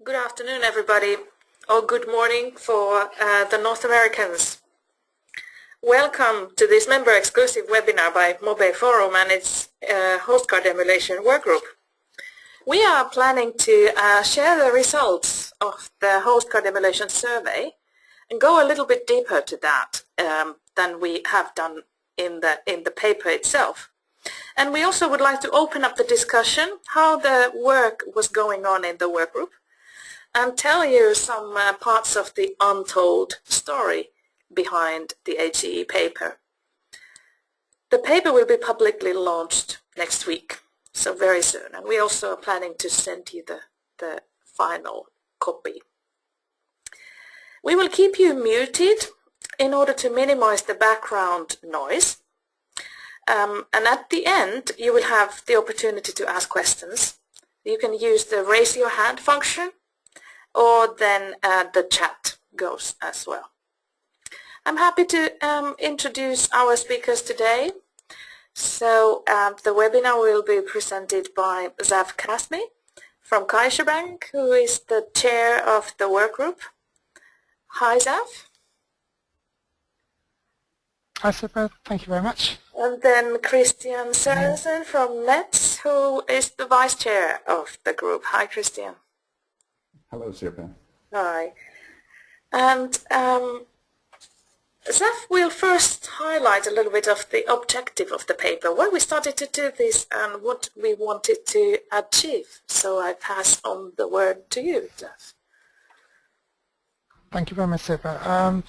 Good afternoon, everybody, or good morning for the North Americans. Welcome to this member-exclusive webinar by Mobey Forum and its host card emulation workgroup. We are planning to share the results of the host card emulation survey and go a little bit deeper to that than we have done in the paper itself. And we also would like to open up the discussion how the work was going on in the workgroup and tell you some parts of the untold story behind the HCE paper. The paper will be publicly launched next week, so very soon, and we also are planning to send you the final copy. We will keep you muted in order to minimize the background noise. And at the end, you will have the opportunity to ask questions. You can use the raise your hand function, or then the chat goes as well. I'm happy to introduce our speakers today. So the webinar will be presented by Zaf Kasmi from CaixaBank, who is the chair of the workgroup. Hi, Zaf. Hi, Sippa. Thank you very much. And then Christian Sørensen from Nets, who is the vice chair of the group. Hi, Christian. Hello, Sirpa. Hi. And Zaf will first highlight a little bit of the objective of the paper, why we started to do this and what we wanted to achieve. So I pass on the word to you, Zaf. Thank you very much, Sippa. I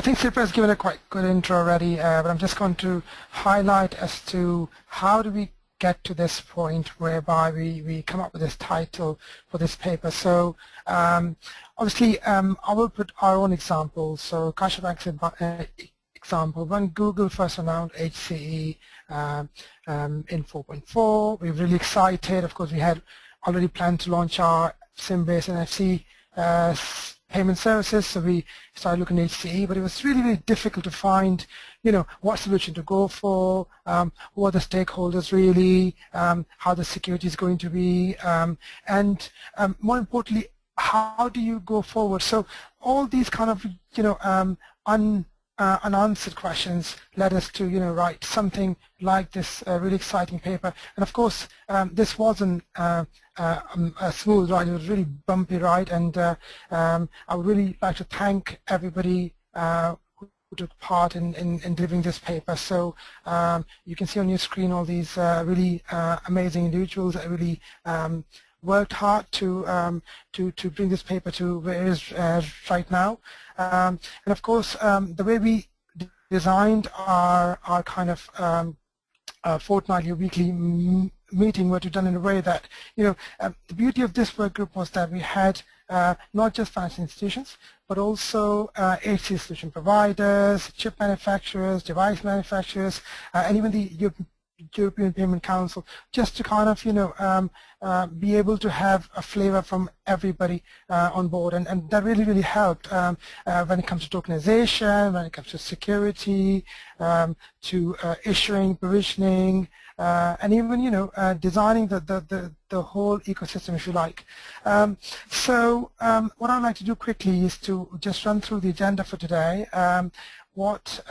think Sippa has given a quite good intro already, but I'm just going to highlight as to how do we get to this point whereby we come up with this title for this paper. So obviously I will put our own example. So CaixaBank's example, when Google first announced HCE in 4.4, we were really excited. Of course, we had already planned to launch our SIM-based NFC payment services, so we started looking at HCE, but it was really, really difficult to find, what solution to go for, who are the stakeholders really, how the security is going to be, and more importantly, how do you go forward? So all these kind of, unanswered questions led us to, write something like this really exciting paper. And of course, this wasn't a smooth ride. It was a really bumpy ride, and I would really like to thank everybody who took part in delivering this paper. So you can see on your screen all these really amazing individuals that really worked hard to bring this paper to where it is right now. And of course, the way we designed our kind of fortnightly or weekly meeting were done in a way that, the beauty of this work group was that we had not just financial institutions, but also HCE solution providers, chip manufacturers, device manufacturers, and even the European Payment Council, just to kind of, be able to have a flavor from everybody on board, and that really, really helped when it comes to tokenization, when it comes to security, to issuing, provisioning, and even, designing the whole ecosystem, if you like. So what I'd like to do quickly is to just run through the agenda for today. What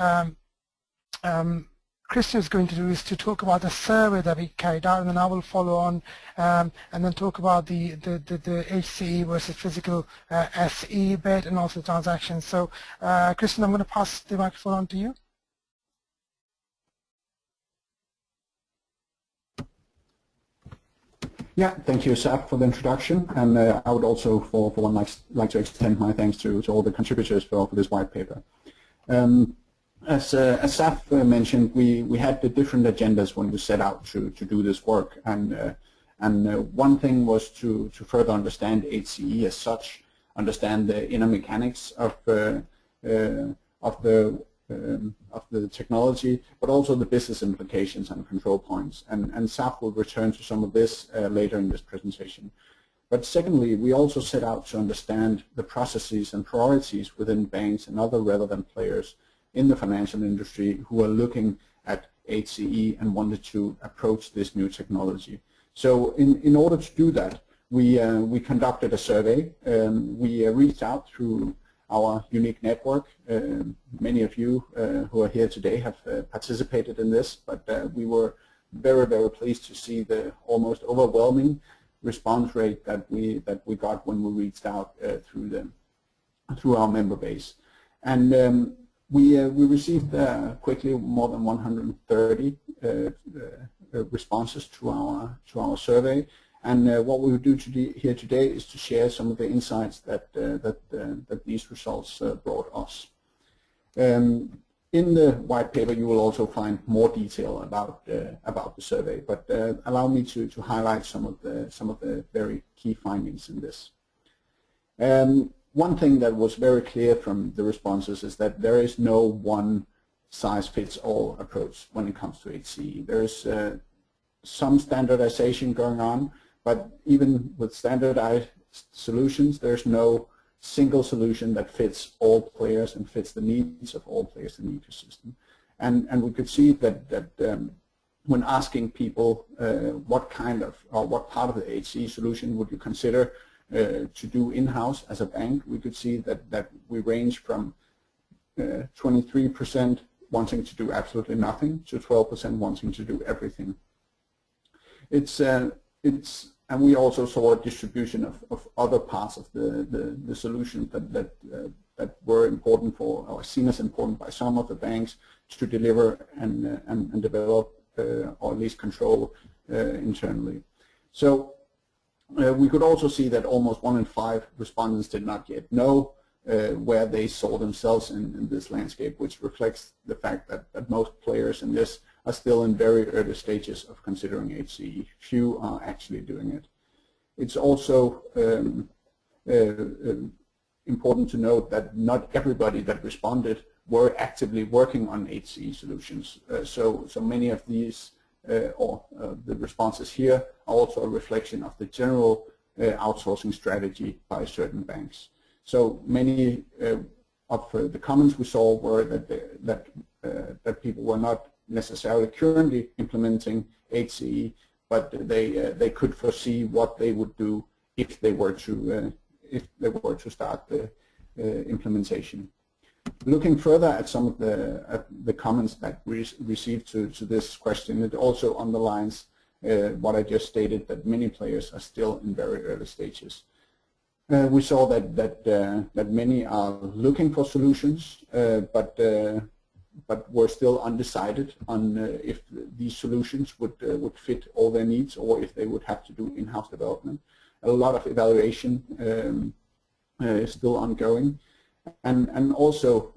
Christian is going to do is to talk about the survey that we carried out, and then I will follow on and then talk about the HCE versus physical SE bit and also transactions. So Christian, I'm going to pass the microphone on to you. Yeah, thank you, Zaf, for the introduction, and I would also, for one, like to extend my thanks to all the contributors for this white paper. As Zaf mentioned, we had the different agendas when we set out to do this work, and one thing was to further understand HCE as such, understand the inner mechanics of the technology, but also the business implications and control points. And Zaf will return to some of this later in this presentation. But secondly, we also set out to understand the processes and priorities within banks and other relevant players in the financial industry who are looking at HCE and wanted to approach this new technology. So in order to do that, we conducted a survey. We reached out through our unique network. Many of you who are here today have participated in this, but we were very, very pleased to see the almost overwhelming response rate that we got when we reached out through our member base. And we received quickly more than 130 responses to our survey. And what we will do here today is to share some of the insights that these results brought us. In the white paper, you will also find more detail about the survey, but allow me to highlight some of the very key findings in this. One thing that was very clear from the responses is that there is no one-size-fits-all approach when it comes to HCE. There is some standardization going on, but even with standardized solutions, there's no single solution that fits all players and fits the needs of all players in the ecosystem. And we could see that when asking people what kind of or what part of the HCE solution would you consider to do in-house as a bank, we could see that we range from 23% wanting to do absolutely nothing to 12% wanting to do everything. And we also saw a distribution of other parts of the solution that were important for, or seen as important by some of the banks to deliver and develop or at least control internally. So we could also see that almost 1 in 5 respondents did not yet know where they saw themselves in this landscape, which reflects the fact that most players in this are still in very early stages of considering HCE. Few are actually doing it. It's also important to note that not everybody that responded were actively working on HCE solutions. So many of these, the responses here, are also a reflection of the general outsourcing strategy by certain banks. So many of the comments we saw were that people were not necessarily currently implementing HCE, but they could foresee what they would do if they were to start the implementation. Looking further at some of the comments that we received to this question, it also underlines what I just stated, that many players are still in very early stages. We saw that many are looking for solutions, but were still undecided on if these solutions would fit all their needs or if they would have to do in-house development. A lot of evaluation is still ongoing, and also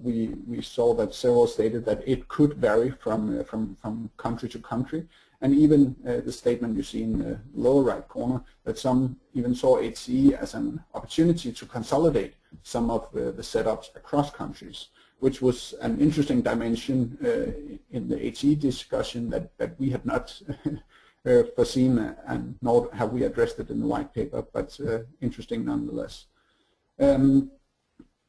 we saw that several stated that it could vary from country to country, and even the statement you see in the lower right corner that some even saw HCE as an opportunity to consolidate some of the setups across countries, which was an interesting dimension in the HCE discussion that we had not foreseen, and nor have we addressed it in the white paper, but interesting nonetheless.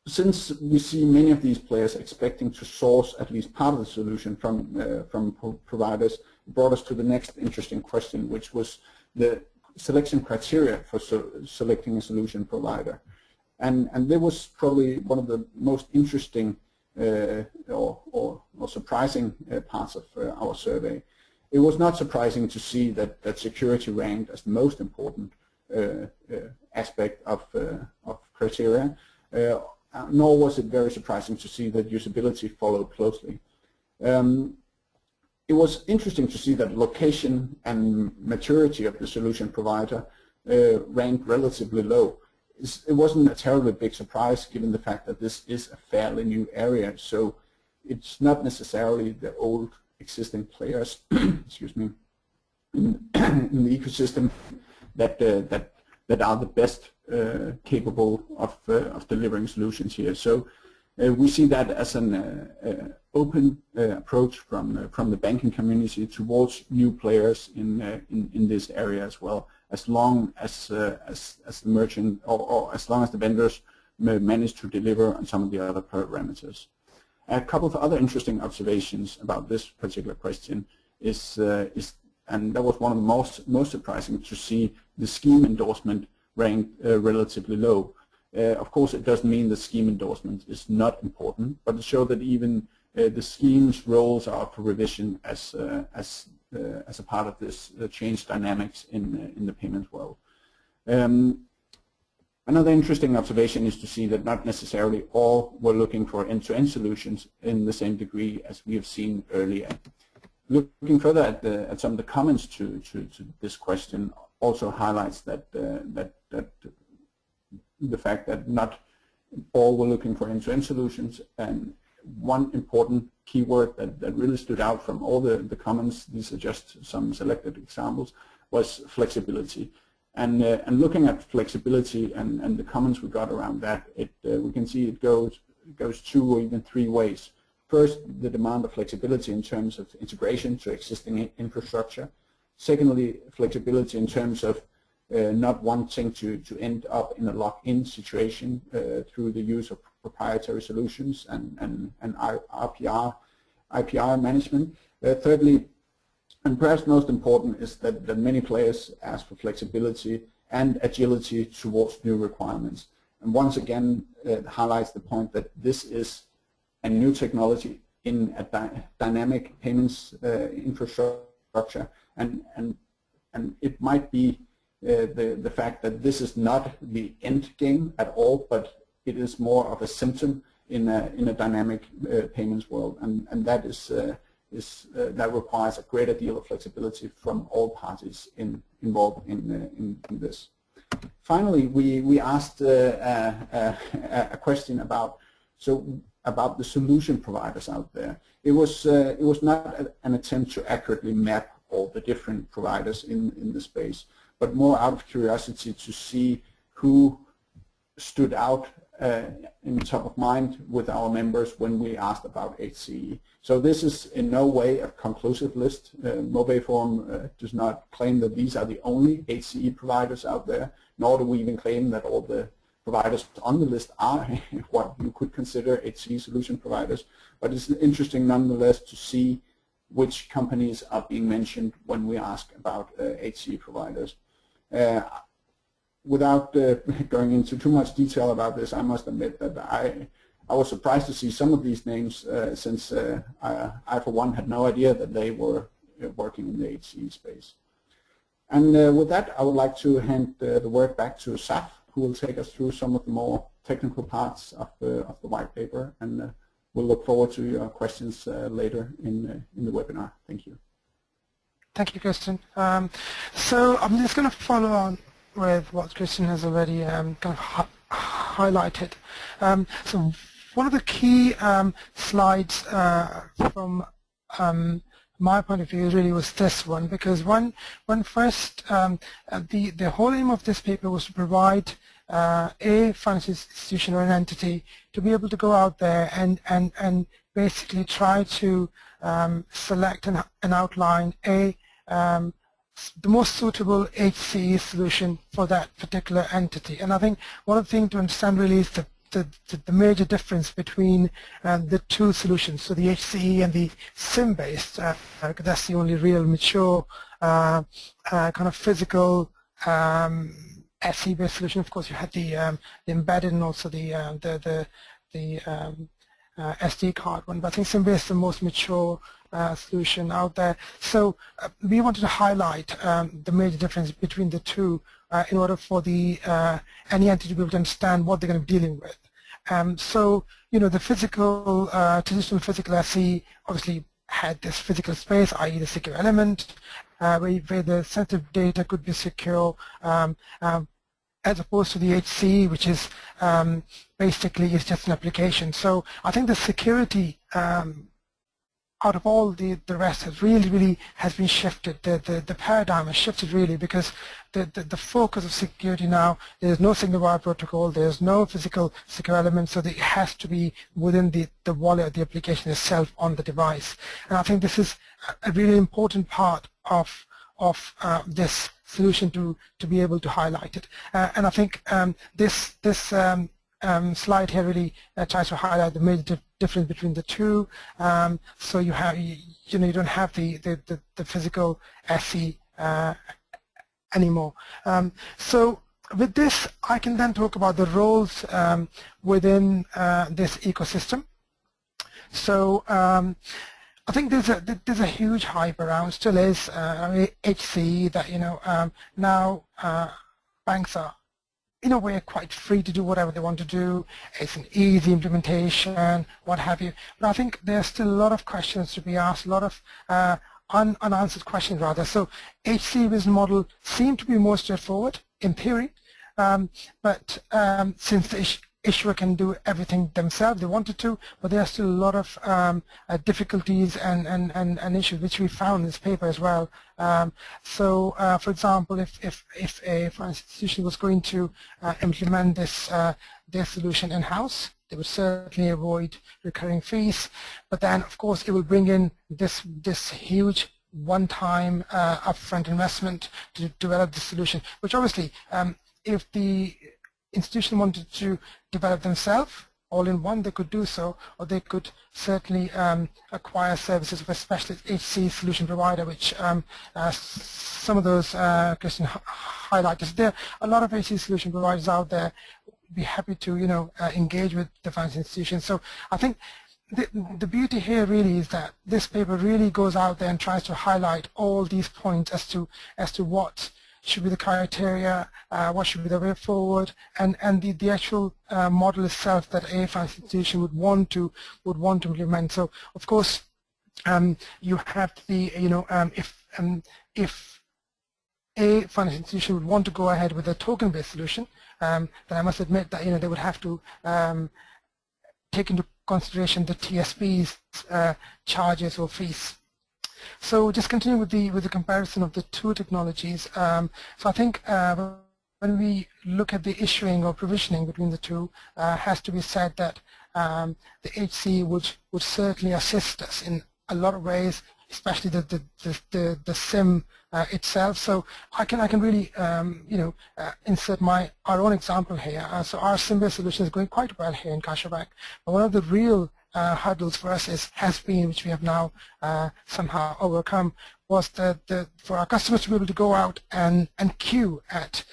Since we see many of these players expecting to source at least part of the solution from providers, it brought us to the next interesting question, which was the selection criteria for selecting a solution provider. And there was probably one of the most interesting or surprising parts of our survey. It was not surprising to see that security ranked as the most important aspect of criteria, nor was it very surprising to see that usability followed closely. It was interesting to see that location and maturity of the solution provider ranked relatively low. It wasn't a terribly big surprise given the fact that this is a fairly new area, so it's not necessarily the old existing players excuse me, in the ecosystem that are the best capable of delivering solutions here. So we see that as an open approach from the banking community towards new players in this area as well, as long as the merchant or as long as the vendors manage to deliver on some of the other parameters. A couple of other interesting observations about this particular question is and that was one of the most surprising to see the scheme endorsement ranked relatively low. Of course, it doesn't mean the scheme endorsement is not important, but it shows that even the scheme's roles are up for revision as a part of this change dynamics in the payments world. Another interesting observation is to see that not necessarily all were looking for end-to-end solutions in the same degree as we have seen earlier. Looking further at some of the comments to this question also highlights that the fact that not all were looking for end-to-end solutions, and one important keyword that really stood out from all the comments, these are just some selected examples, was flexibility. And looking at flexibility and the comments we got around that, we can see it goes 2 or even 3 ways. First, the demand of flexibility in terms of integration to existing infrastructure. Secondly, flexibility in terms of not wanting to end up in a lock-in situation through the use of proprietary solutions and IPR management. Thirdly, and perhaps most important, is that many players ask for flexibility and agility towards new requirements. And once again, it highlights the point that this is a new technology in a dynamic payments infrastructure, and it might be the fact that this is not the end game at all, but it is more of a symptom in a dynamic payments world, and that that requires a greater deal of flexibility from all parties involved in this. Finally, we asked a question about the solution providers out there. It was not an attempt to accurately map all the different providers in the space, but more out of curiosity to see who stood out in top of mind with our members when we asked about HCE. So this is in no way a conclusive list. Mobey Forum does not claim that these are the only HCE providers out there, nor do we even claim that all the providers on the list are what you could consider HCE solution providers. But it's interesting nonetheless to see which companies are being mentioned when we ask about HCE providers. Without going into too much detail about this, I must admit that I was surprised to see some of these names since I for one had no idea that they were working in the HCE space. And with that, I would like to hand the word back to Saf, who will take us through some of the more technical parts of the white paper, and we'll look forward to your questions later in the webinar. Thank you. Thank you, Christian. So I'm just going to follow on with what Christian has already kind of highlighted. So one of the key slides from my point of view really was this one, because when first the whole aim of this paper was to provide a financial institution or an entity to be able to go out there and basically try to select and outline the most suitable HCE solution for that particular entity. And I think one of the things to understand really is the major difference between the two solutions, so the HCE and the SIM-based, that's the only real mature kind of physical SE-based solution. Of course, you had the embedded and also the SD card one, but I think SIM-based is the most mature solution out there. So we wanted to highlight the major difference between the two in order for the any entity to be able to understand what they're going to be dealing with. So the physical, traditional physical SE obviously had this physical space, i.e. the secure element, where the sensitive data could be secure, as opposed to the HCE, which is basically is just an application. So I think the security out of all the rest has really has been shifted. The paradigm has shifted really, because the focus of security now, there's no single wire protocol, there's no physical secure element, so it has to be within the wallet of the application itself on the device. And I think this is a really important part of this solution to be able to highlight it. And I think this slide here really tries to highlight the major difference between the two. So you have, you don't have the physical SE anymore. So with this, I can then talk about the roles within this ecosystem. So I think there's a huge hype around, still is, HCE, that now banks are in a way quite free to do whatever they want to do. It's an easy implementation, what have you. But I think there's still a lot of questions to be asked, a lot of unanswered questions rather. So HCE business model seemed to be more straightforward in theory, but since the issuer can do everything themselves, they wanted to, but there are still a lot of difficulties and issues which we found in this paper as well. So, for example, if a finance institution was going to implement their solution in-house, they would certainly avoid recurring fees, but then of course it will bring in this huge one-time upfront investment to develop the solution, which obviously if the institution wanted to develop themselves all in one, they could do so, or they could certainly acquire services of a specialist HCE solution provider, which some of those Christian highlighted. There are a lot of HCE solution providers out there. Be happy to engage with the financial institutions. So I think the beauty here really is that this paper really goes out there and tries to highlight all these points as to what should be the criteria, what should be the way forward, and the actual model itself that a financial institution would want to implement. So of course you have the if a financial institution would want to go ahead with a token-based solution, then I must admit that they would have to take into consideration the TSP's charges or fees. So just continue with the comparison of the two technologies. So I think when we look at the issuing or provisioning between the two, has to be said that the HCE would certainly assist us in a lot of ways, especially the SIM itself. So I can really insert our own example here. So our SIM-based solution is going quite well here in CaixaBank. But one of the real hurdles for us has been, which we have now somehow overcome, was for our customers to be able to go out and queue at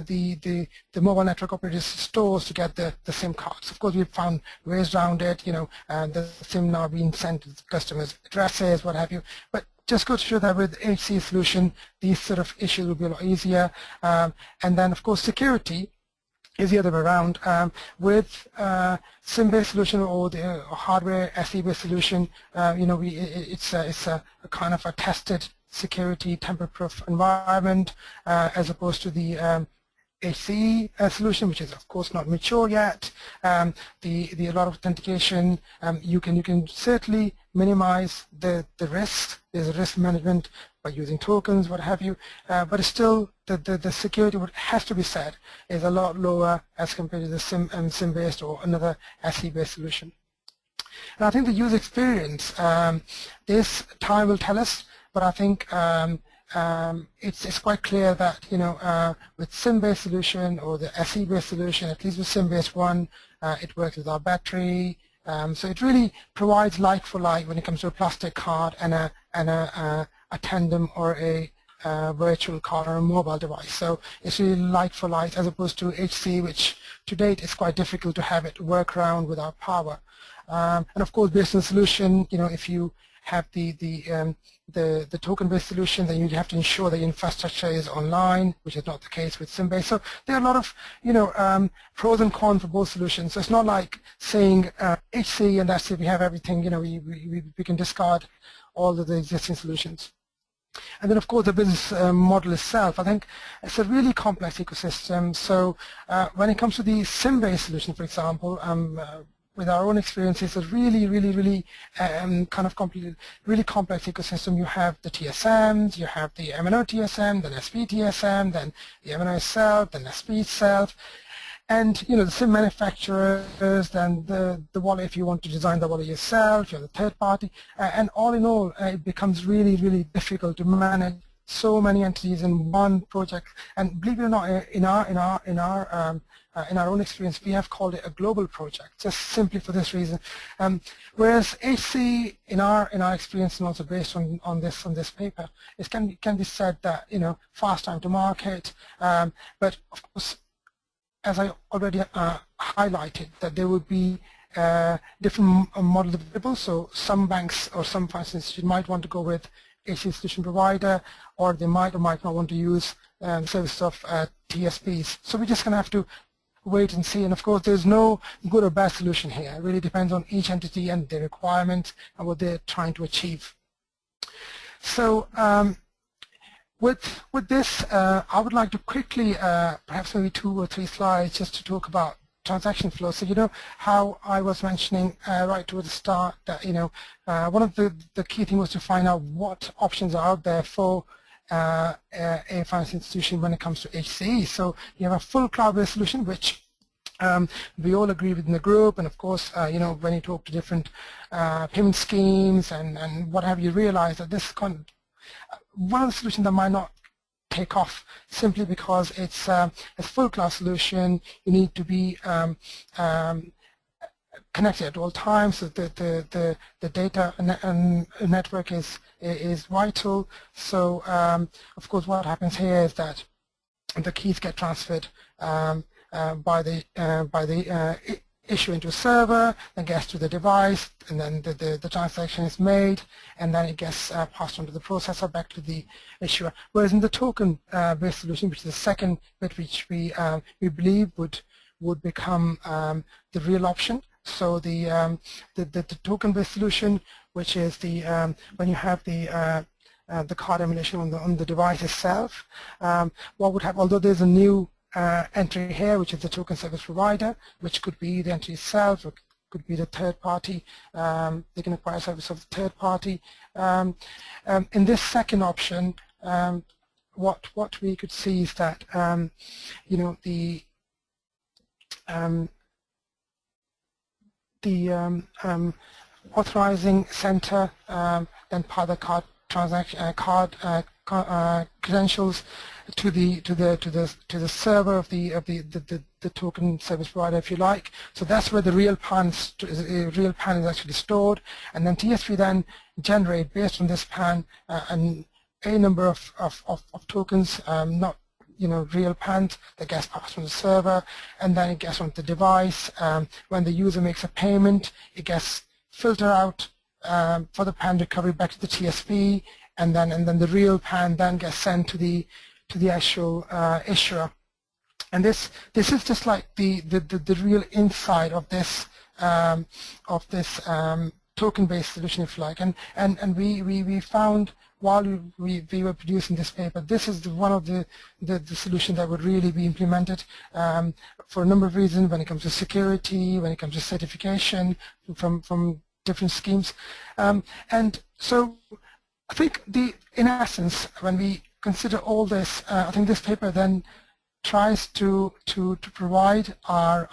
the mobile network operators' stores to get the SIM cards. Of course, we've found ways around it, the SIM now being sent to customers' addresses, what have you. But just go to show that with HCE solution, these sort of issues will be a lot easier. And then, of course, security is the other way around. With SIM-based solution or the hardware SE-based solution, it's a kind of a tested security tamper-proof environment as opposed to the HCE solution, which is of course not mature yet. A lot of authentication, you can certainly minimize the risk. There's a risk management by using tokens, what have you, but it's still the security, what has to be said, is a lot lower as compared to the SIM-based or another SE-based solution. And I think the user experience, this time will tell us, but I think it's quite clear that with SIM-based solution or the SE-based solution, at least with SIM-based one, it works with our battery. So it really provides like for like when it comes to a plastic card and a tandem or a virtual card or a mobile device. So it's really like for like as opposed to HCE, which to date is quite difficult to have it work around without power. And of course, based on solution, if you have the token-based solution, then you have to ensure the infrastructure is online, which is not the case with SIM-based. So there are a lot of pros and cons for both solutions. So it's not like saying HCE and that's it, we have everything. We can discard all of the existing solutions. And then, of course, the business model itself, I think it's a really complex ecosystem. So when it comes to the SIM-based solution, for example, with our own experience, it's a really kind of really complex ecosystem. You have the TSMs, you have the MNO TSM, then SP TSM, then the MNO itself, then SP itself, and the SIM manufacturers, then the wallet if you want to design the wallet yourself, you're the third party, and all in all, it becomes really difficult to manage so many entities in one project. And believe it or not, in our own experience, we have called it a global project, just simply for this reason. Whereas HCE, in our experience, and also based on this paper, it can be said that fast time to market, but of course, as I already highlighted, that there would be different models available. So some banks or some financial institutions might want to go with HCE solution provider, or they might or might not want to use services of TSPs. So we're just going to have to wait and see. And of course, there's no good or bad solution here. It really depends on each entity and their requirements and what they're trying to achieve. So with this, I would like to quickly, perhaps maybe 2 or 3 slides, just to talk about transaction flow. So how I was mentioning right towards the start that one of the key things was to find out what options are out there for a financial institution when it comes to HCE. So you have a full cloud-based solution, which we all agree with in the group, and of course, when you talk to different payment schemes and what have you, realize that this one of the solutions that might not take off simply because it's a full cloud solution. You need to be connected at all times. So the data network is vital. So of course, what happens here is that the keys get transferred by the issuer into a server, then gets to the device, and then the transaction is made, and then it gets passed on to the processor back to the issuer. Whereas in the token-based solution, which is the second bit, which we believe would become the real option. So the token-based solution, which is when you have the card emulation on the device itself, what would happen? Although there's a new entry here, which is the token service provider, which could be the entry itself, or could be the third party. They can acquire service of the third party. In this second option, what we could see is that the authorizing center then part the card transaction credentials to the server of the token service provider, if you like. So that's where the real PAN is actually stored, and then TSP then generate based on this PAN a number of tokens, not real PANs, that gets passed from the server, and then it gets on the device. When the user makes a payment, it gets filtered out for the PAN recovery back to the TSP, and then the real PAN then gets sent to the actual issuer. And this is just like the real inside of this token-based solution, if you like. And we found while we were producing this paper, this is one of the solutions that would really be implemented for a number of reasons when it comes to security, when it comes to certification from different schemes. And so I think in essence, when we consider all this, I think this paper then tries to provide our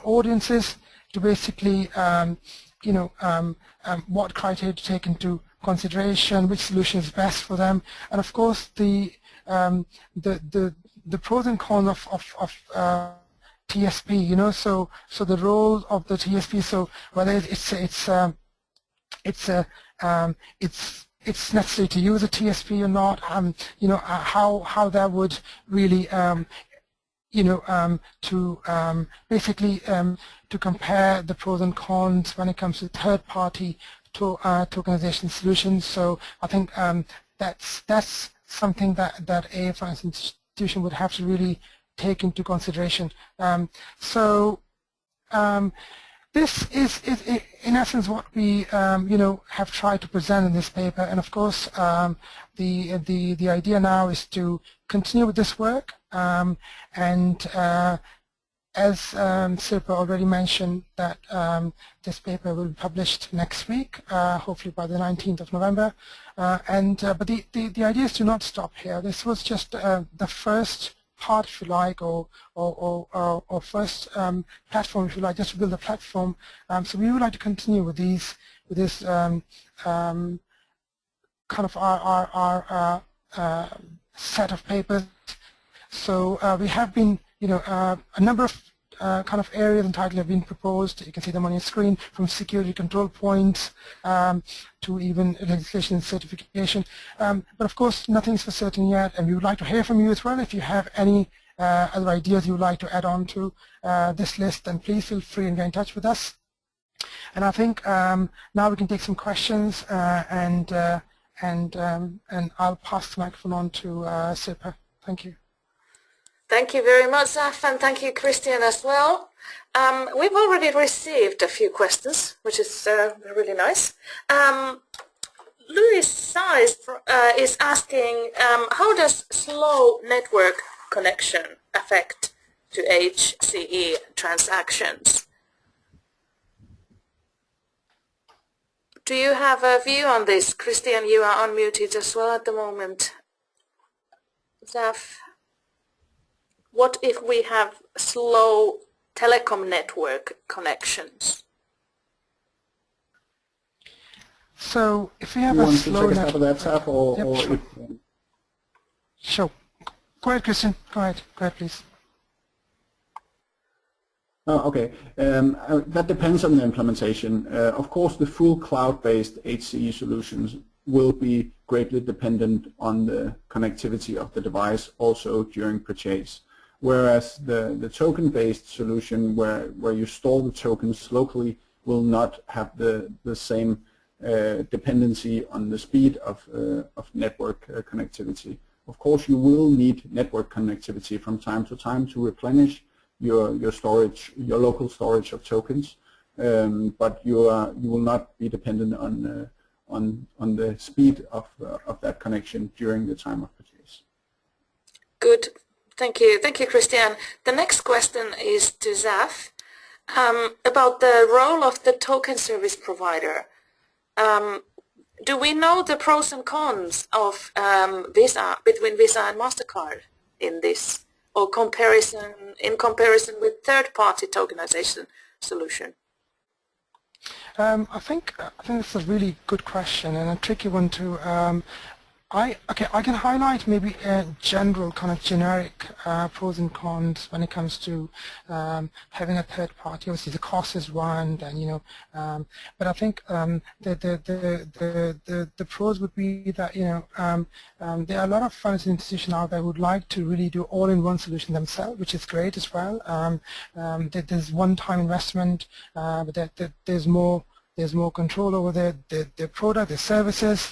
audiences to basically what criteria to take into consideration, which solution is best for them, and of course the pros and cons of TSP. So the role of the TSP. So whether it's necessary to use a TSP or not. How that would really basically to compare the pros and cons when it comes to third-party tokenization solutions. So I think that's something that a financial institution would have to really take into consideration. This is in essence what we have tried to present in this paper, and of course the idea now is to continue with this work, and as Sirpa already mentioned, that this paper will be published next week, hopefully by the 19th of November, but the idea is to not stop here. This was just the first part, if you like, or first platform, if you like, just to build a platform. So we would like to continue with these this kind of our set of papers. So we have been, a number of kind of areas and titles have been proposed. You can see them on your screen, from security control points to even legislation and certification. But of course, nothing's for certain yet, and we would like to hear from you as well. If you have any other ideas you would like to add on to this list, then please feel free and get in touch with us. And I think now we can take some questions, and I'll pass the microphone on to Sirpa. Thank you. Thank you very much, Zaf, and thank you, Christian, as well. We've already received a few questions, which is really nice. Louis Size is asking, how does slow network connection affect to HCE transactions? Do you have a view on this? Christian, you are unmuted as well at the moment. Zaf? What if we have slow telecom network connections? So if we have you a want slow to take a stab at that, or sure. if, Sure. Go ahead, Christian. Go ahead, please. Okay, that depends on the implementation. Of course, the full cloud-based HCE solutions will be greatly dependent on the connectivity of the device also during purchase. Whereas the token-based solution, where you store the tokens locally, will not have the same dependency on the speed of network connectivity. Of course, you will need network connectivity from time to time to replenish your storage, your local storage of tokens, but you will not be dependent on the speed of that connection during the time of purchase. Good. Thank you, Christian. The next question is to Zaf about the role of the token service provider. Do we know the pros and cons of Visa, between Visa and MasterCard in this, or in comparison with third-party tokenization solution? I think that's a really good question and a tricky one to. I can highlight maybe a general kind of generic pros and cons when it comes to having a third party. Obviously, the cost is one, and but I think the pros would be that there are a lot of financial institutions out there who would like to really do all-in-one solution themselves, which is great as well. There's one-time investment, but there's more control over their product, their services.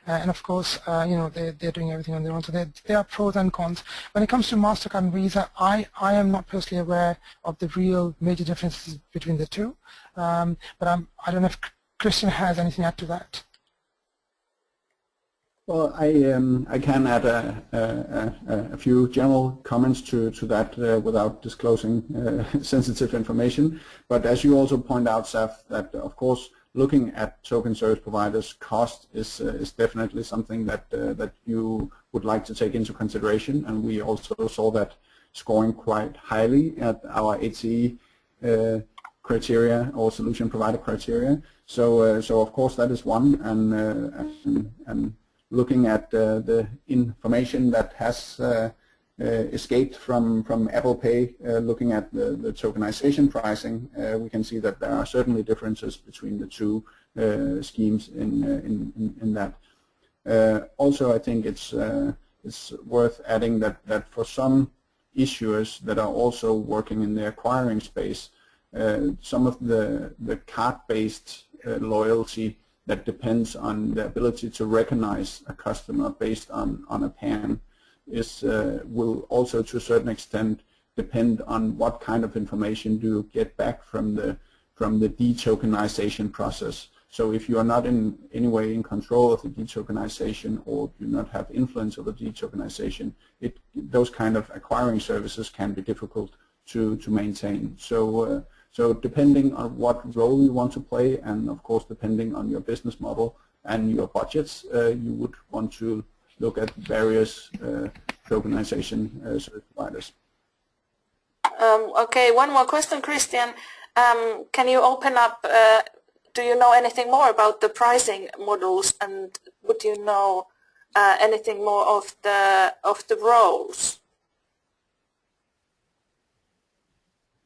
And of course, they're doing everything on their own. So there are pros and cons. When it comes to MasterCard and Visa, I am not personally aware of the real major differences between the two. But I don't know if Christian has anything to add to that. Well, I can add a few general comments to that without disclosing sensitive information. But as you also point out, Saf, that of course, looking at token service providers, cost is definitely something that you would like to take into consideration, and we also saw that scoring quite highly at our HCE criteria or solution provider criteria. So of course that is one, and looking at the information that has escaped from Apple Pay, looking at the tokenization pricing, we can see that there are certainly differences between the two schemes in that. Also, I think it's worth adding that for some issuers that are also working in the acquiring space, some of the card-based loyalty that depends on the ability to recognize a customer based on a PAN will also to a certain extent depend on what kind of information do you get back from the de-tokenization process. So if you are not in any way in control of the de-tokenization or do not have influence over de-tokenization, those kind of acquiring services can be difficult to maintain. So depending on what role you want to play, and of course depending on your business model and your budgets, you would want to look at various tokenization service providers. Okay, one more question, Christian. Can you open up do you know anything more about the pricing models, and would you know anything more of the roles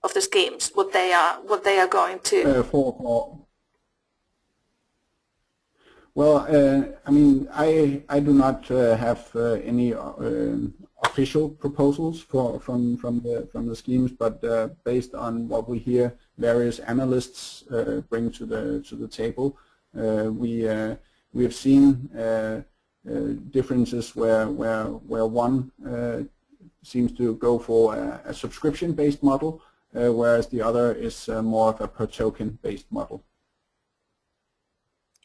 of the schemes? What they are going to? Well, I mean, I do not have any official proposals from the schemes, but based on what we hear various analysts bring to the table, we have seen differences where one seems to go for a subscription-based model, whereas the other is more of a per token-based model.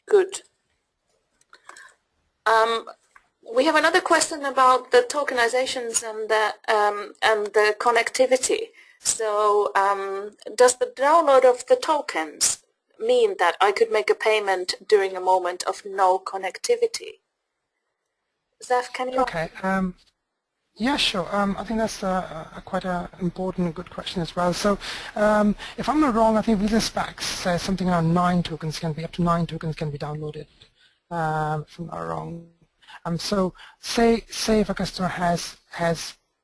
Good. We have another question about the tokenizations and the connectivity. So does the download of the tokens mean that I could make a payment during a moment of no connectivity? Zaf, can you? Okay. Yeah, sure. I think that's quite an important and good question as well. So if I'm not wrong, I think Visa specs says something around 9 tokens can be, up to 9 tokens can be downloaded, if I'm not wrong. So say if a customer has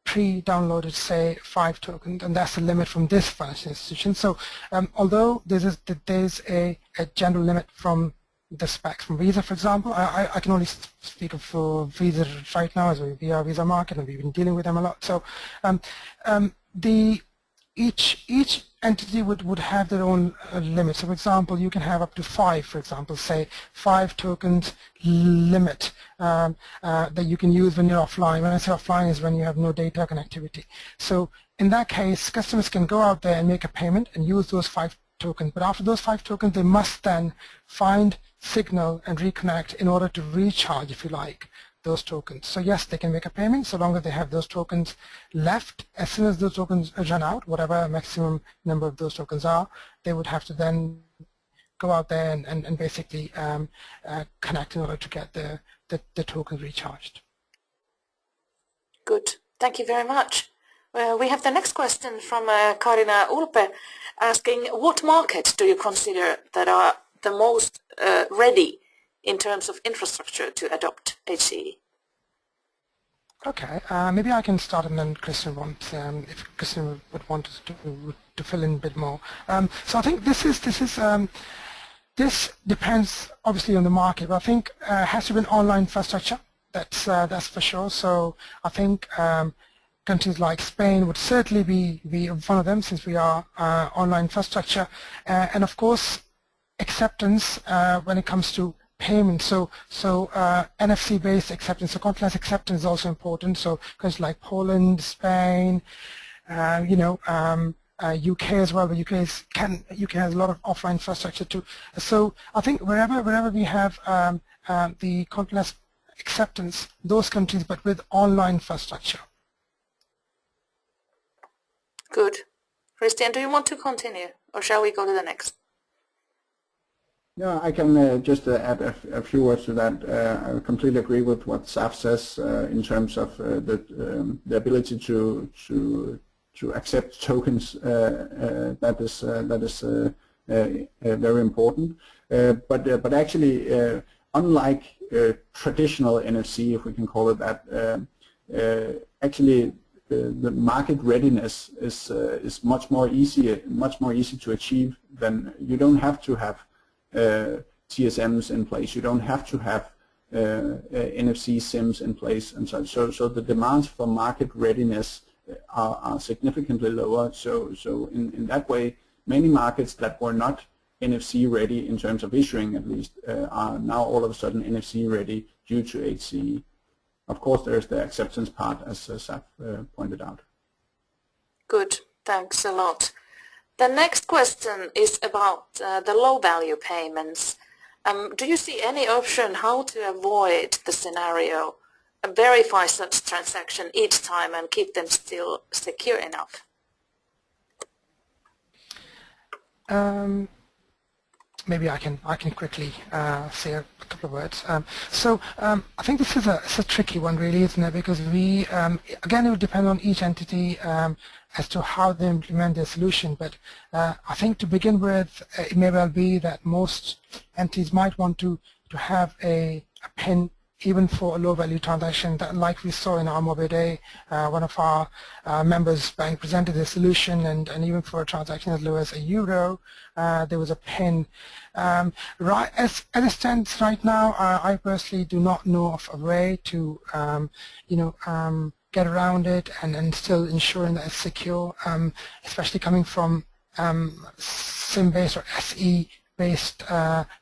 pre-downloaded, say, 5 tokens, and that's the limit from this financial institution. So although there's a general limit from the specs from Visa, for example, I can only speak of Visa right now as we are Visa market, and we've been dealing with them a lot. So each entity would have their own limit. So for example, you can have up to 5, for example, say 5 tokens limit that you can use when you're offline. When I say offline is when you have no data connectivity. So in that case, customers can go out there and make a payment and use those 5 tokens. But after those 5 tokens, they must then find signal and reconnect in order to recharge, if you like, those tokens. So yes, they can make a payment so long as they have those tokens left. As soon as those tokens run out, whatever maximum number of those tokens are, they would have to then go out there and basically connect in order to get the tokens recharged. Good. Thank you very much. We have the next question from Karina Ulpe asking, what markets do you consider that are the most ready in terms of infrastructure to adopt HCE? Okay, maybe I can start, and then Christian wants, if Christian would want to fill in a bit more. So I think this depends obviously on the market, but I think it has to be an online infrastructure. That's for sure. So I think countries like Spain would certainly be one of them, since we are online infrastructure, and of course acceptance when it comes to payment. So NFC-based acceptance, so contactless acceptance is also important. So countries like Poland, Spain, UK as well. But UK has a lot of offline infrastructure too. So I think wherever we have the contactless acceptance, those countries, but with online infrastructure. Good. Christian, do you want to continue, or shall we go to the next? Yeah, I can just add a few words to that. I completely agree with what Zaf says in terms of the ability to accept tokens. That is very important. But actually, unlike traditional NFC, if we can call it that, actually the market readiness is much more easy to achieve. Than you don't have to have TSMs in place. You don't have to have NFC SIMs in place and such. So the demands for market readiness are significantly lower. So in that way, many markets that were not NFC ready in terms of issuing, at least, are now all of a sudden NFC ready due to HCE. Of course, there's the acceptance part, as Zaf pointed out. Good. Thanks a lot. The next question is about the low-value payments. Do you see any option how to avoid the scenario and verify such transaction each time and keep them still secure enough? maybe I can quickly say a couple of words. I think this is a tricky one, really, isn't it? Because we again, it would depend on each entity as to how they implement their solution. But I think to begin with, it may well be that most entities might want to have a PIN even for a low-value transaction, that like we saw in our Mobey Day, one of our members bank presented a solution, and even for a transaction as low as €1, there was a PIN. Right, as it stands right now, I personally do not know of a way to, get around it and still ensuring that it's secure, especially coming from SIM-based or SE-based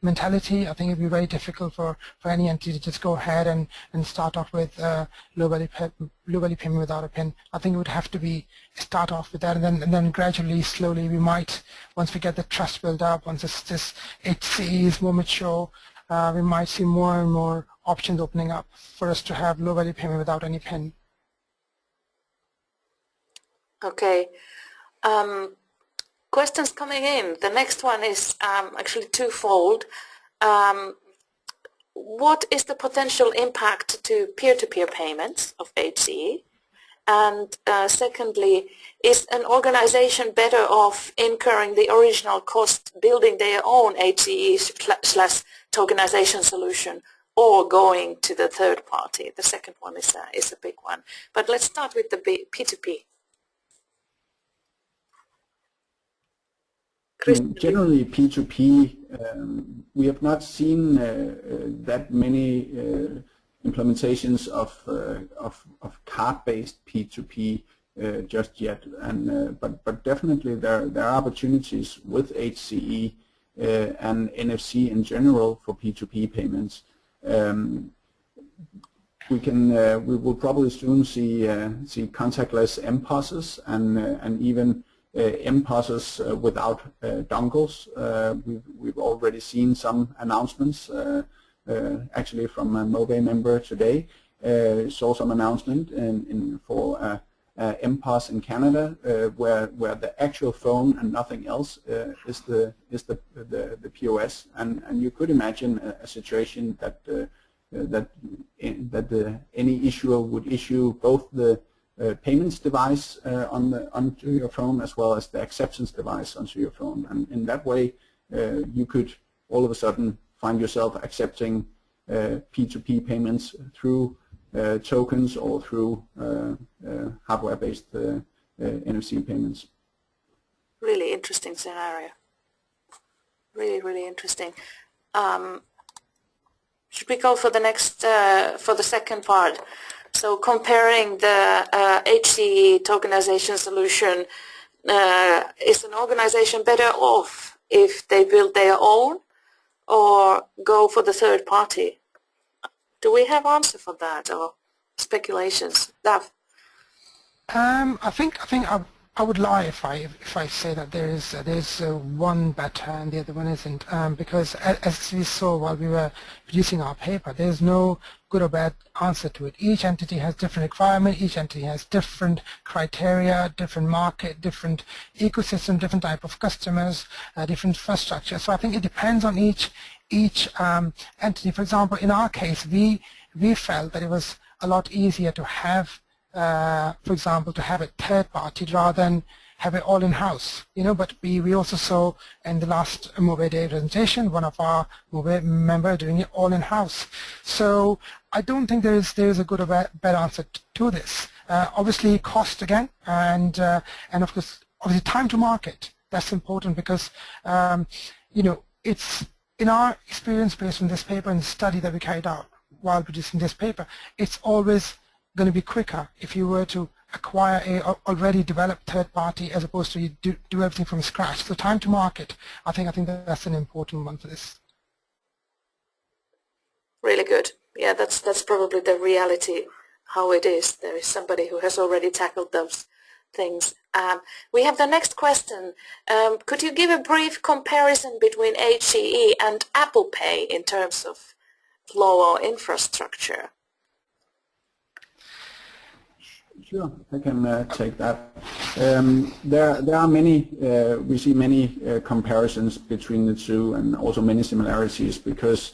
mentality. I think it'd be very difficult for any entity to just go ahead and start off with low-value payment without a PIN. I think it would have to be start off with that, and then gradually, slowly, we might, once we get the trust built up, once this HCE is more mature, we might see more and more options opening up for us to have low-value payment without any PIN. Okay. Questions coming in. The next one is actually twofold. What is the potential impact to peer-to-peer payments of HCE? And secondly, is an organization better off incurring the original cost building their own HCE/tokenization solution, or going to the third party? The second one is a big one. But let's start with the P2P. Generally, P2P, we have not seen that many implementations of card-based P2P just yet, and but definitely there are opportunities with HCE and NFC in general for P2P payments. We will probably soon see contactless MPOSs and even MPOSs without dongles. We've already seen some announcements, actually from a Mobey member today. Saw some announcement for MPOS in Canada, where the actual phone and nothing else is the POS, and you could imagine a situation that any issuer would issue both the payments device onto your phone as well as the acceptance device onto your phone, and in that way you could all of a sudden find yourself accepting P2P payments through tokens or through hardware-based NFC payments. Really interesting scenario. Really interesting. Should we go for the next, for the second part? So comparing the HCE tokenization solution, is an organization better off if they build their own or go for the third party? Do we have answer for that, or speculations? Dav? I think I would lie if I say that there's one better and the other one isn't, because as we saw while we were producing our paper, there's no good or bad answer to it. Each entity has different requirements, each entity has different criteria, different market, different ecosystem, different type of customers, different infrastructure. So I think it depends on each entity. For example, in our case, we felt that it was a lot easier to have, for example, to have a third party rather than have it all in-house, but we also saw in the last Mobey Day presentation one of our Mobey members doing it all in-house. So I don't think there is a good or bad answer to this. Obviously cost again, and of course obviously time to market. That's important because it's in our experience based on this paper and the study that we carried out while producing this paper, it's always going to be quicker if you were to acquire a already developed third party as opposed to you do everything from scratch. So time to market, I think that's an important one for this. Really good. Yeah, that's probably the reality how it is. There is somebody who has already tackled those things. We have the next question. Could you give a brief comparison between HCE and Apple Pay in terms of flow or infrastructure? Sure, I can take that. There are many, we see many comparisons between the two and also many similarities because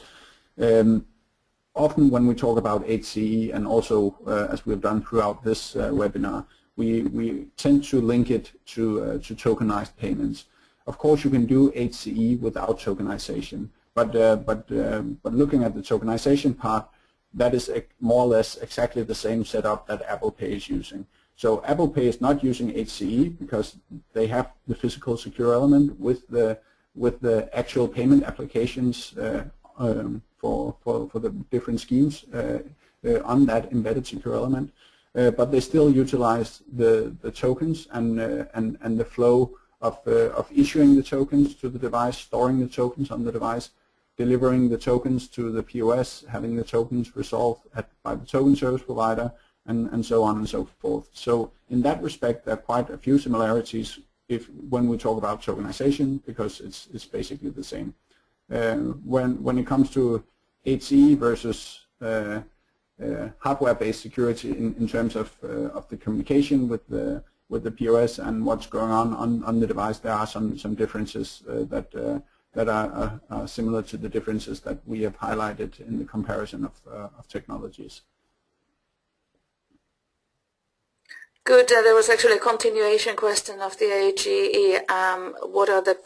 often when we talk about HCE and also as we've done throughout this webinar, we tend to link it to tokenized payments. Of course, you can do HCE without tokenization, but looking at the tokenization part, that is more or less exactly the same setup that Apple Pay is using. So Apple Pay is not using HCE because they have the physical secure element with the actual payment applications for the different schemes on that embedded secure element, but they still utilize the tokens and the flow of issuing the tokens to the device, storing the tokens on the device, delivering the tokens to the POS, having the tokens resolved by the token service provider, and so on and so forth. So in that respect, there are quite a few similarities when we talk about tokenization, because it's basically the same. When it comes to HCE versus hardware-based security in terms of the communication with the POS and what's going on the device, there are some differences that are similar to the differences that we have highlighted in the comparison of technologies. Good. There was actually a continuation question of the HCE. What are the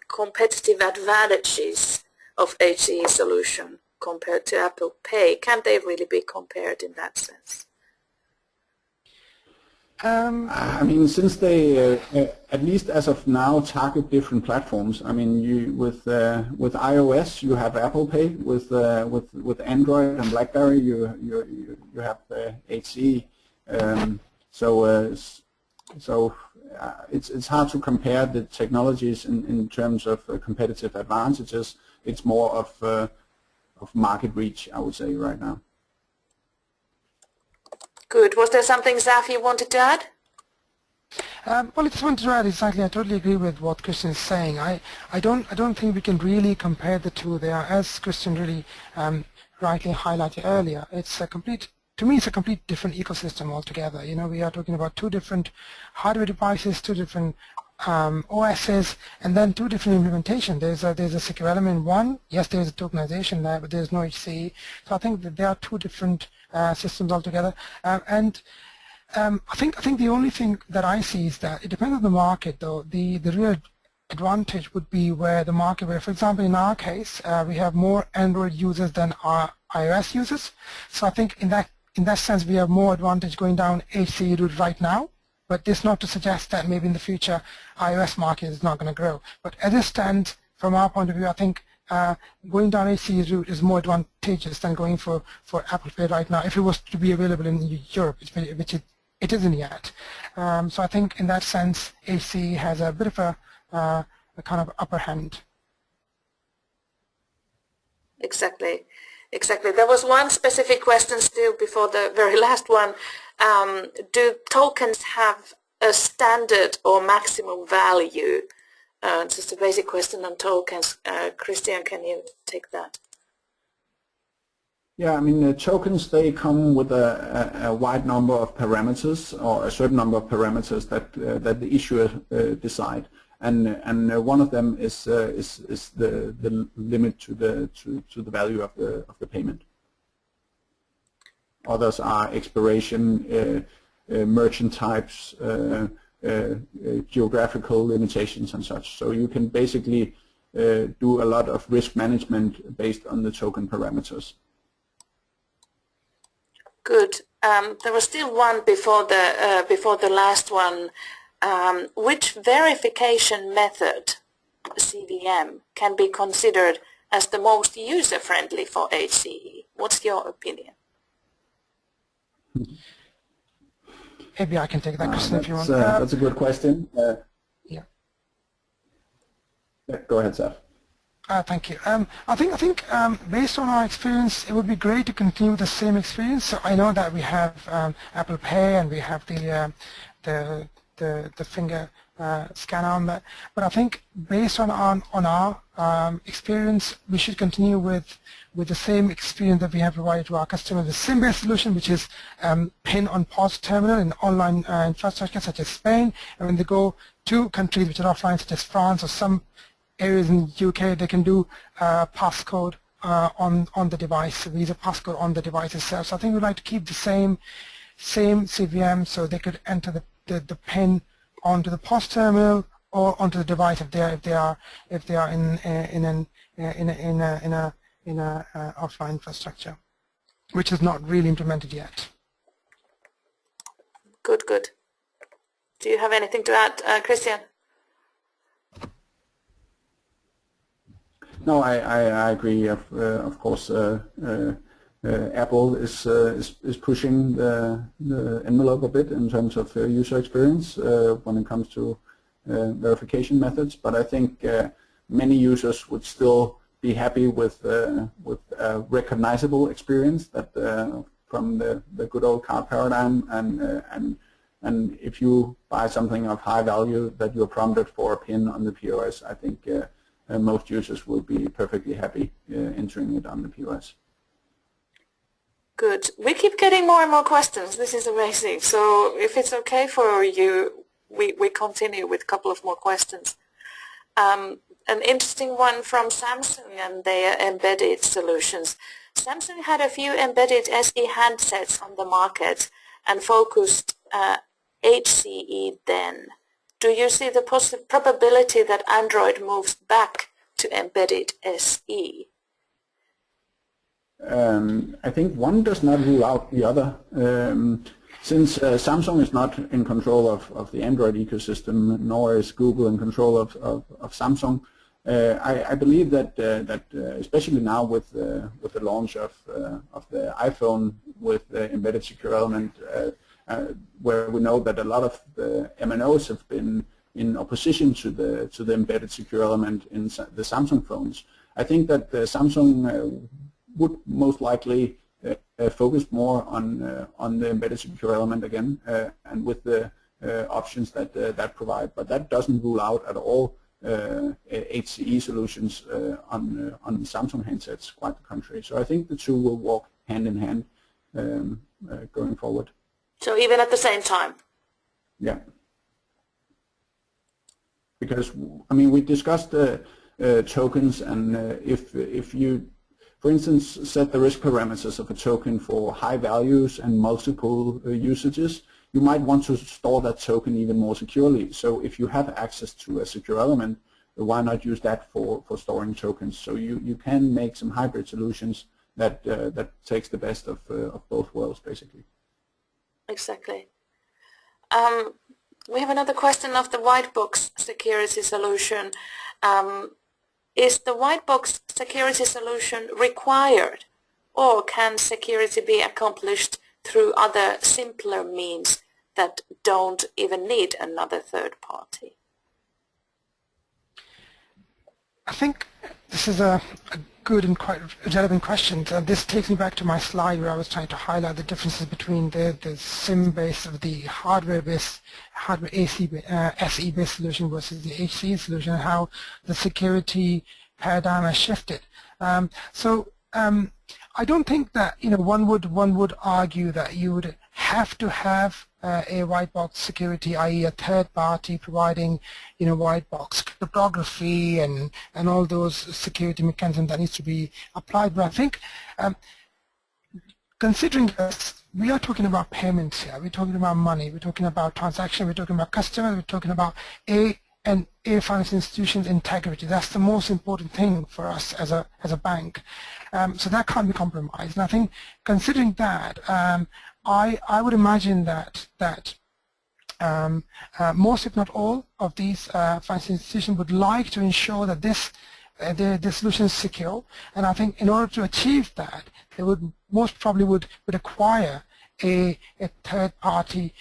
competitive advantages of HCE solution compared to Apple Pay? Can they really be compared in that sense? I mean, since they, at least as of now, target different platforms. I mean, with iOS you have Apple Pay. With Android and BlackBerry you have HCE. It's hard to compare the technologies in terms of competitive advantages. It's more of market reach, I would say, right now. Good. Was there something, Zaf, you wanted to add? Well, I just wanted to add exactly. I totally agree with what Christian is saying. I don't think we can really compare the two. They are, as Christian really rightly highlighted earlier, it's a complete. To me, it's a complete different ecosystem altogether. You know, we are talking about two different hardware devices, two different OSs, and then two different implementations. There's a secure element in one. Yes, there's a tokenization there, but there's no HCE. So I think that there are two different systems altogether. I think the only thing that I see is that it depends on the market, though. The real advantage would be where the market, where, for example, in our case, we have more Android users than our iOS users. So I think in that sense, we have more advantage going down HCE route right now. But this not to suggest that maybe in the future iOS market is not going to grow. But as it stands, from our point of view, I think going down HCE route is more advantageous than going for Apple Pay right now, if it was to be available in Europe, which it isn't yet. So I think in that sense, HCE has a bit of a kind of upper hand. Exactly. Exactly. There was one specific question still before the very last one. Do tokens have a standard or maximum value? Just a basic question on tokens. Christian, can you take that? Yeah, I mean, the tokens, they come with a wide number of parameters, or a certain number of parameters that the issuer decide. And one of them is the limit to the value of the payment. Others are expiration, merchant types, geographical limitations, and such. So you can basically do a lot of risk management based on the token parameters. Good. There was still one before the last one. Which verification method, CVM, can be considered as the most user-friendly for HCE? What's your opinion? Maybe I can take that question if you want. That's a good question. Yeah. Go ahead, Seth. Thank you. I think based on our experience, it would be great to continue the same experience. So I know that we have Apple Pay and we have the finger scanner on that. But I think based on our experience, we should continue with the same experience that we have provided to our customers, the SIM-based solution, which is PIN on POS terminal in online infrastructure such as Spain. And when they go to countries which are offline, such as France or some areas in the UK, they can do passcode on the device. So we use a passcode on the device itself. So I think we'd like to keep the same CVM, so they could enter the PIN onto the POS terminal or onto the device if they are in a offline infrastructure, which is not really implemented yet. Good, good. Do you have anything to add, Christian? No, I agree. Of course, Apple is pushing the envelope a bit in terms of user experience when it comes to verification methods. But I think many users would still be happy with a recognizable experience that from the good old card paradigm, and if you buy something of high value that you're prompted for a PIN on the POS, I think most users will be perfectly happy entering it on the POS. Good. We keep getting more and more questions. This is amazing. So if it's okay for you, we continue with a couple of more questions. An interesting one from Samsung and their embedded solutions. Samsung had a few embedded SE handsets on the market and focused HCE then. Do you see the probability that Android moves back to embedded SE? I think one does not rule out the other. Since Samsung is not in control of the Android ecosystem, nor is Google in control of Samsung, I believe that especially now with the launch of the iPhone with the embedded secure element, where we know that a lot of the MNOs have been in opposition to the embedded secure element in the Samsung phones, I think that Samsung would most likely focus more on the embedded secure element again, and with the options that provide. But that doesn't rule out at all HCE solutions on Samsung handsets, quite the contrary. So I think the two will walk hand in hand going forward. So even at the same time? Yeah. Because, I mean, we discussed tokens, and if you, for instance, set the risk parameters of a token for high values and multiple usages, you might want to store that token even more securely. So if you have access to a secure element, why not use that for storing tokens? So you can make some hybrid solutions that takes the best of both worlds, basically. Exactly. We have another question of the white box security solution. Is the white box security solution required, or can security be accomplished through other simpler means that don't even need another third party? I think this is a good and quite relevant question. This takes me back to my slide where I was trying to highlight the differences between the SIM-based of the hardware-based, hardware SE-based solution versus the HCE solution, and how the security paradigm has shifted. I don't think that one would argue that you would have to have a white box security, i.e. a third party providing white box cryptography and all those security mechanisms that needs to be applied. But I think considering this, we are talking about payments here, we're talking about money, we're talking about transaction, we're talking about customers, we're talking about a financial institution's integrity. That's the most important thing for us as a bank. So that can't be compromised. And I think considering that, I would imagine that most, if not all, of these financial institutions would like to ensure that the solution is secure. And I think in order to achieve that, they would most probably would acquire a third-party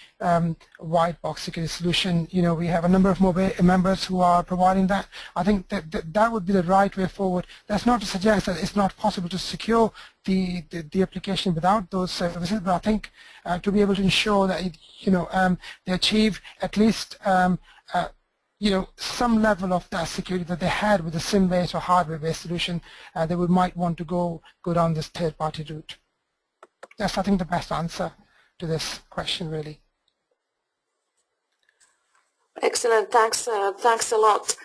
white box security solution. We have a number of Mobey members who are providing that. I think that would be the right way forward. That's not to suggest that it's not possible to secure the application without those services, but I think to be able to ensure that they achieve at least some level of that security that they had with a SIM-based or hardware-based solution, they might want to go down this third-party route. That's, I think, the best answer to this question, really. Excellent. Thanks. Thanks a lot.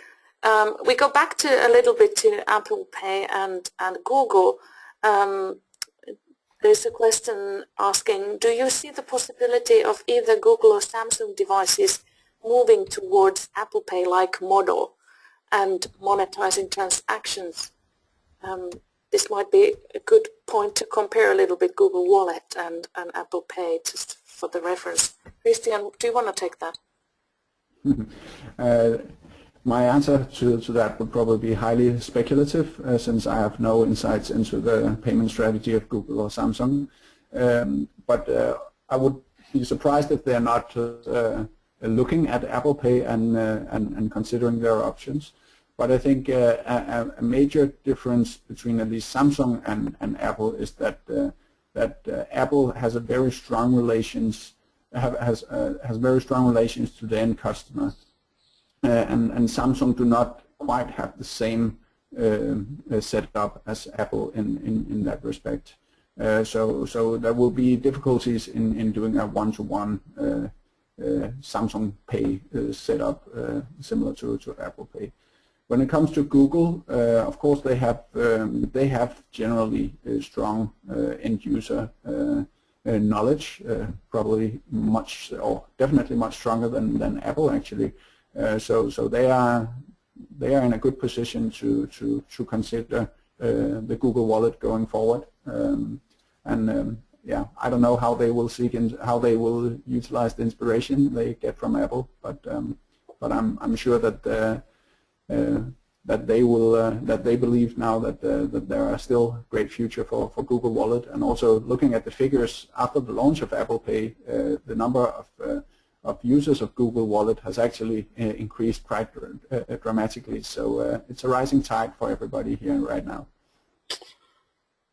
We go back to a little bit to Apple Pay and Google. There's a question asking, do you see the possibility of either Google or Samsung devices moving towards Apple Pay-like model and monetizing transactions? This might be a good point to compare a little bit Google Wallet and Apple Pay, just for the reference. Christian, do you want to take that? My answer to that would probably be highly speculative, since I have no insights into the payment strategy of Google or Samsung. But I would be surprised if they're not looking at Apple Pay and considering their options. But I think a major difference between at least Samsung and Apple is that Apple has a very strong relations has very strong relations to the end customer. And Samsung do not quite have the same setup as Apple in that respect. So there will be difficulties in doing a one-to-one Samsung Pay setup similar to Apple Pay. When it comes to Google, of course they have generally strong end user knowledge, probably definitely much stronger than Apple actually. So they are in a good position to consider the Google Wallet going forward, yeah, I don't know how they will how they will utilize the inspiration they get from Apple, but I'm sure that they believe now that there are still great future for Google Wallet. And also looking at the figures after the launch of Apple Pay, the number of users of Google Wallet has actually increased quite dramatically. So it's a rising tide for everybody here right now.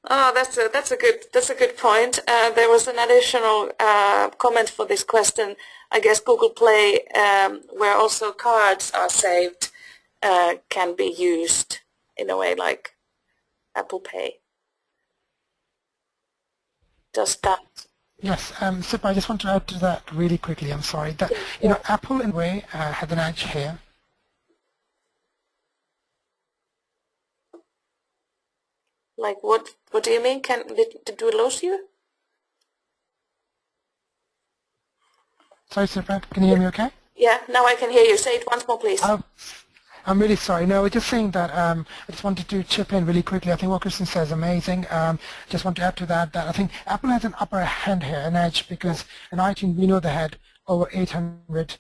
Oh, that's a good point. There was an additional comment for this question. I guess Google Play, where also cards are saved, can be used in a way like Apple Pay. Does that? Yes, Sip, I just want to add to that really quickly. I'm sorry that Apple in a way had an edge here. Like what? What do you mean? Did we lose you? Sorry, Sip, can you hear me? Okay? Yeah, now I can hear you. Say it once more, please. Oh, I'm really sorry. No, I was just saying that I just wanted to chip in really quickly. I think what Kristen says is amazing. Just want to add to that I think Apple has an upper hand here, an edge, because in iTunes we know they had over 800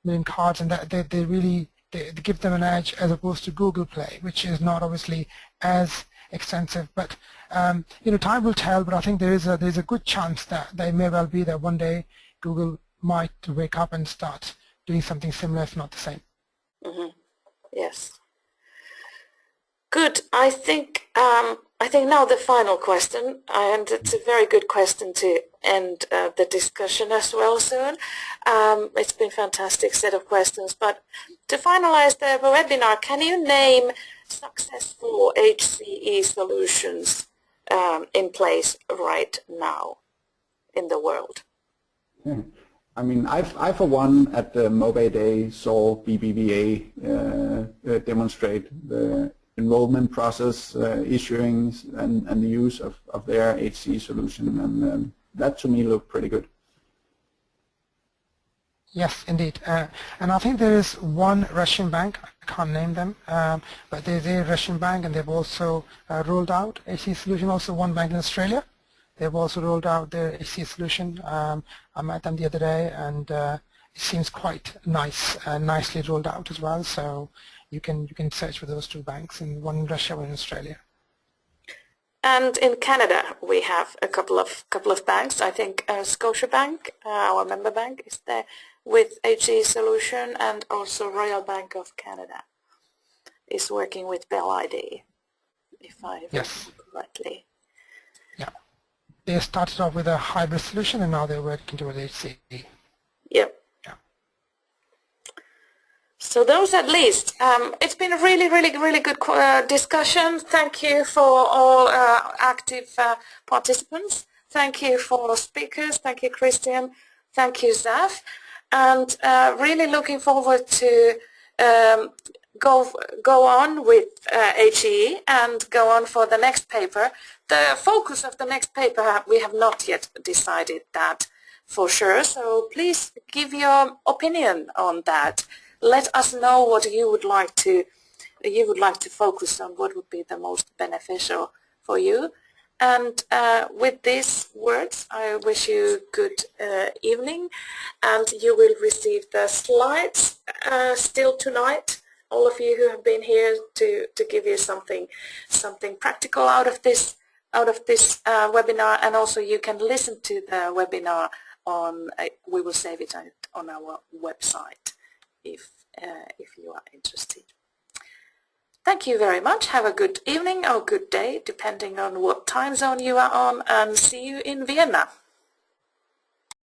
million cards, and that they really give them an edge as opposed to Google Play, which is not obviously as extensive. But time will tell. But I think there's a good chance that they may well be that one day Google might wake up and start doing something similar, if not the same. Mm-hmm. Yes. Good. I think now the final question, and it's a very good question to end the discussion as well soon. It's been a fantastic set of questions, but to finalize the webinar, can you name successful HCE solutions in place right now in the world? Yeah. I mean, I for one at the Mobey Day saw BBVA demonstrate the enrollment process, issuing and the use of their HCE solution, and that to me looked pretty good. Yes, indeed. And I think there is one Russian bank, I can't name them, but there's a Russian bank, and they've also rolled out HCE solution. Also one bank in Australia. They've also rolled out their HCE solution. I met them the other day, and it seems quite nice, nicely rolled out as well. So you can search for those two banks, and one in Russia, one in Australia. And in Canada, we have a couple of banks. I think Scotiabank, our member bank, is there with HCE solution, and also Royal Bank of Canada is working with Bell ID, if I remember correctly. Yeah. They started off with a hybrid solution, and now they're working towards HCE. Yep. Yeah. So those at least. It's been a really good discussion. Thank you for all active participants. Thank you for speakers. Thank you, Christian. Thank you, Zaf. And really looking forward to go on with HCE and go on for the next paper. The focus of the next paper, we have not yet decided that for sure. So please give your opinion on that. Let us know what you would like to focus on, what would be the most beneficial for you. And with these words, I wish you good evening, and you will receive the slides still tonight. All of you who have been here to give you something practical out of this webinar, and also you can listen to the webinar on. We will save it on our website if you are interested. Thank you very much. Have a good evening or good day, depending on what time zone you are on, and see you in Vienna.